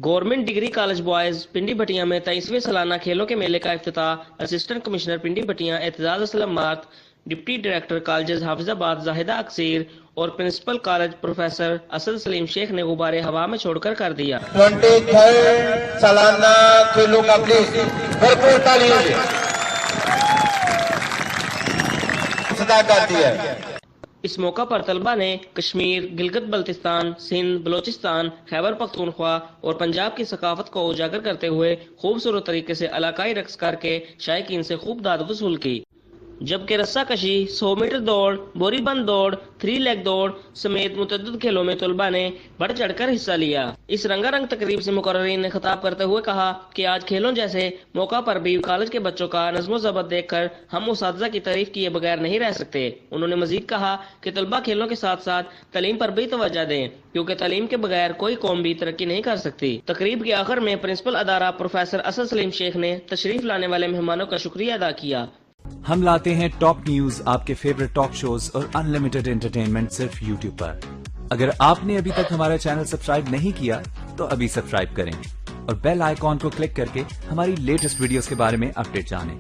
Government degree college boys Pindi Bhattian में 23वें सालाना खेलों के मेले का इफ्तिताह असिस्टेंट कमिश्नर पिंडी भटिया एतजाज असलम मात, deputy director college Hafizabad Zahida Akseer और principal college professor Asad Saleem Sheikh ने गुब्बारे हवा में छोड़कर कर दिया। 23rd सालाना खेलों का प्लीज भरपूर तालियों से सदा करती है। इस मौका पर तलबा ने कश्मीर, गिलगित बल्तिस्तान, सिंध, बलोचिस्तान, खैबर पख्तूनख्वा और पंजाब की सकाफत को उजागर करते हुए खूबसूरत तरीके से इलाकाई रक्स करके शायकीन से खूब दाद वसूल की। जबकि रस्सा कशी, 100 मीटर दौड़, बोरीबंद दौड़, 3 लेग दौड़ समेत मुतअद्दिद खेलों में तलबा ने बढ़ चढ़कर हिस्सा लिया। इस रंगारंग तकरीब से मुकर्ररीन ने खिताब करते हुए कहा कि आज खेलों जैसे मौका पर भी कॉलेज के बच्चों का नज़्मो ज़ब्त देखकर हम उस्ताज़ा की तारीफ किए बगैर नहीं रह सकते। उन्होंने मजीद कहा कि तलबा खेलों के साथ साथ तालीम पर भी तवज्जो दें, क्योंकि तालीम के बगैर कोई कौम भी तरक्की नहीं कर सकती। तकरीब के आखिर में प्रिंसिपल अदारा प्रोफेसर असद सलीम शेख ने तशरीफ लाने वाले मेहमानों का शुक्रिया अदा किया। हम लाते हैं टॉप न्यूज, आपके फेवरेट टॉक शोज और अनलिमिटेड एंटरटेनमेंट सिर्फ YouTube पर। अगर आपने अभी तक हमारा चैनल सब्सक्राइब नहीं किया तो अभी सब्सक्राइब करें और बेल आइकॉन को क्लिक करके हमारी लेटेस्ट वीडियोस के बारे में अपडेट जानें।